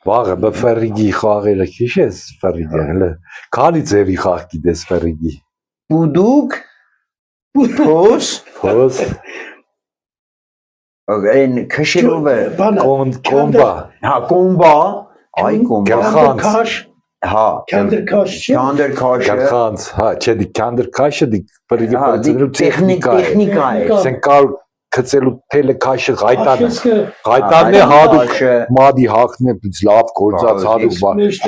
Վաղը բֆերիգի խաղերը քիչ ես ֆերիգը հələ քանի ձևի խաղ գիտես ֆերիգի Պուդուկ Փոս Այն քշերով է կոմբա կոմբա այ կոմբա հա քանդերքաշ գախանց հա չէ դի քանդերքաշը դի ֆերիգի տեխնիկա է սեն կար քծելու թելը քաշը ղայտանն է հադուկ մադի հակն է լավ գործած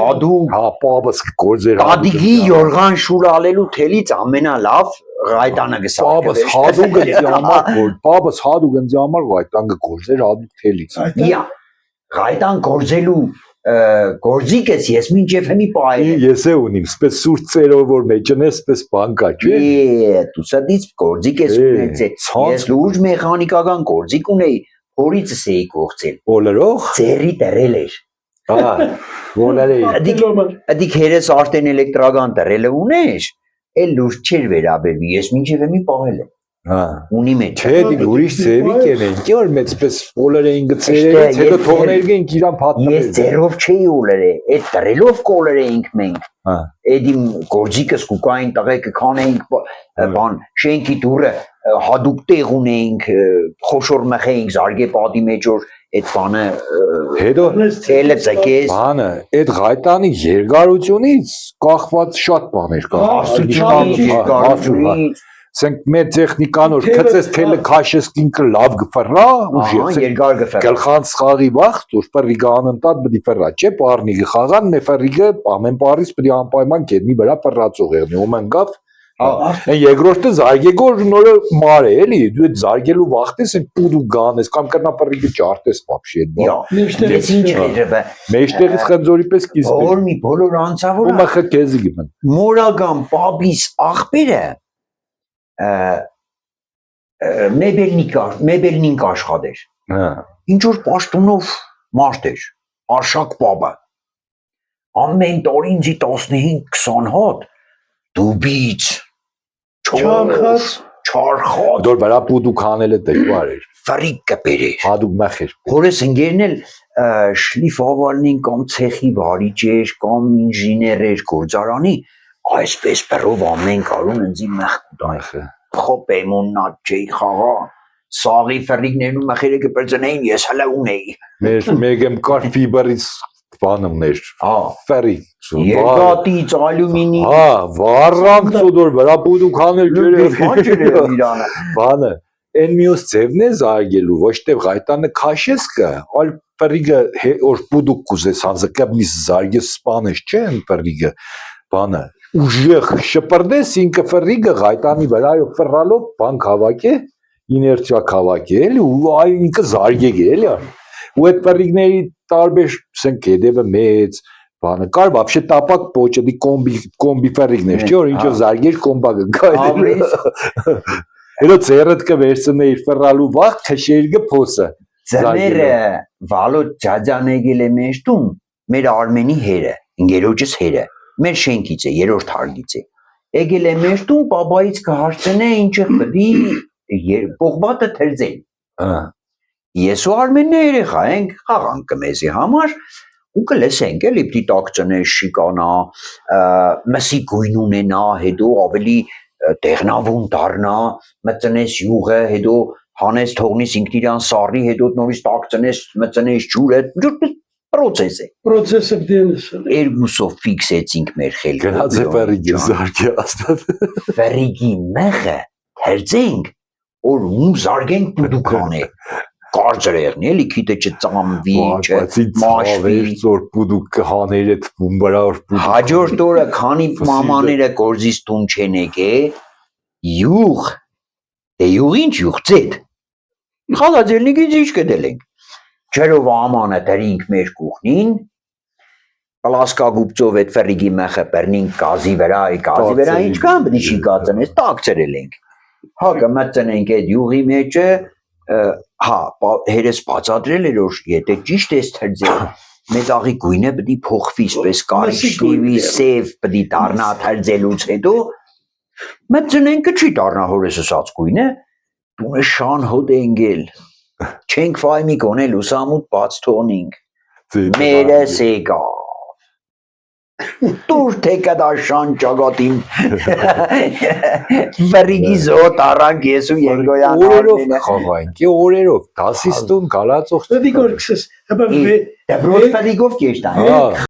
հադուկ հա պաբս գործեր հադիգի յորղան շուր ալելու թելից ամենալավ ղայտանը գսած պաբս հադուկ ընձի համար ղայտան գործեր հադուկ թելից ղայտան գործելու գործիկես ես մինչև հիմի պայել ես է ունիմ սպես սուրճ ծերով որ մեջն է սպես բանկա չէ դու սադից գործիկես ունեցե ես լուրջ մեխանիկական գործիկ ունեի փորիցս էի կողցել բոլորով ծերի դրել էր հա բոլորի դիք հերես արդեն էլեկտրական դրելը ուներ էլ լուրջ չէր վերաբերվի ես մինչև հիմի պահել եմ հա ունի մեջ չէ դի ուրիշ ծևի կենեն որ մեծպես բոլոր էին գծերից հետո թողներ գենք իրան փաթաթել ես ծերով չէի ուլերը այդ դրելով կոլեր էինք մենք հա էդի գործիկս կուկային տղեկը քանեինք բան շենքի դուրը հադուկ տեղ ունեինք խոշոր մխեինք զարգեպատի մեջ որ այդ բանը հետո ցելը ցկես բանը այդ ղայտանի երկարությունից կախված շատ բաներ կա աստուճանից Սենք մեր տեխնիկան որ քծես թելը քաշես ինքը լավ գֆռա ուժ երկար գֆռա գլխանց խաղի վախտ որ ֆերիգը անընդհատ բդի ֆռա չէ պարնիգը խաղան մե ֆերիգը ամեն պարից բդի անպայման կեդնի վրա ֆռացող եղնի ու մենգավ այն երկրորդը զարգեգոր նորը մար է էլի դու այդ զարգելու վախտես այն պուդու գանես կամ կրնա ֆերիգը ճարտես вообще մեջտեղից ինչ է մեջտեղից խնձորի պես կիսվի որ մի բոլոր անցավոր ու մխը քեզի գմն մորագան պաբիս աղբերը մեբելնինք աշխատեր ինչ որ պաշտոնով մարդ էր արշակ պաբը ամեն տարի ինձի 15-20 հատ դուբից չարխած դոր վրա պուդուկ հանելը դժվար էր ֆրիկ կպերեր հադուկ մախեր հորես ընկերն էլ շլիֆավալնին կամ ցեխի վարիչ էր կամ ինժեներ էր գործարանի այսպես բռով ամեն կարուն ինձի մախ խոպեմոննա ջեի խաղա սաղի ֆրիկներն ու մխերը կպրծնեին ես հələ ունեի մեկ եմ կար ֆիբրից բանումներ ֆերիկ երկաթից ալյումինի հա վառանք ծոդոր վրա պուդուկ հանել ջրեր բանը այն մյուս ձևն է զարգելու ոչ թե ղայտանը քաշես կա այլ ֆրիկը որ պուդուկ կուզես հանձկաբնիս զարգես սպանես չէ ֆրիկը բանը ուժեղ շպրդես ինքը ֆրիկը ղայտանի վրայով ֆռալով բանկ հավաքի իներցիա հավաքի էլի ու այ ինքը զարգեգ է էլի ու այդ ֆրիկների տարբեր սենք հետևը մեծ բանը կար вообще տապակ պոչը դի կոմբի ֆրիկներ չէ որ ինչով զարգեր կոմբա գա հետո ծերդ կվերցնեիր ֆռալու վաղ քշերգը փոսը ձմերը վալոտ ջաջանեգել է մեջտում մեր արմենի հերը ինգերոջս հերը մեր շենքից է երրորդ հարգից է եկել է մեջտում պապայից կհարցնե ինչը բդի կողբատը թերձել ես ու արմենն երեխա ենք խաղանք կմեզի համար ու կլսենք էլի պիտի տակ ծնես շիկանա մսի գույն ունենա հետո ավելի տեղնավուն դառնա մծնես յուղը հետո հանես թողնես ինքնիրան սառի հետո նորից տակ ծնես մծնես ջուրը պրոցես է երկուսով ֆիքսեցինք մեր խելքը գնաց է ֆերիգի զարգի աստված ֆերիգի մեղը թերձենք որ ում զարգենք պուդուքան է կարծր եղնի էլի քիթը չծամվի մաշվի ծոր պուդուկ հաներ այդ բումբրա որ հաջորդ օրը քանի մամաները գործից տուն չեն եկել յուղ դե յուղ ինչ յուղ ծետ խալաձելնիկից ինչ կդելենք ջրով ամանը դրինք մեր կուխնին պլասկագուպծով այդ ֆերիգի մեղը բռնինք գազի վրա ինչ կան բնի չի կածնես տակ ծրել ենք հա կմծնենք այդ յուղի մեջը հա հերես բացատրել էր որ եթե ճիշտ ես թրձել մետաղի գույնը պիտի փոխվի այսպես կարիճնիվի սև պիտի դառնա թրձելուց հետո մծնենք չի դառնա հորես ասած գույնը դու շան հոտ էնգել չենք ֆայմի կոնել ուսամուտ բաց թողնինք Մերը սեգա Տուր թե կդաշան ճագատին Վրիգի զոտ առանք ես ու Ենգոյան օրերով խաղայինք, օրերով, դասիստուն գալացող Դի գորքսս, հəbə Դե բրոց պերիգով կեշտան Հա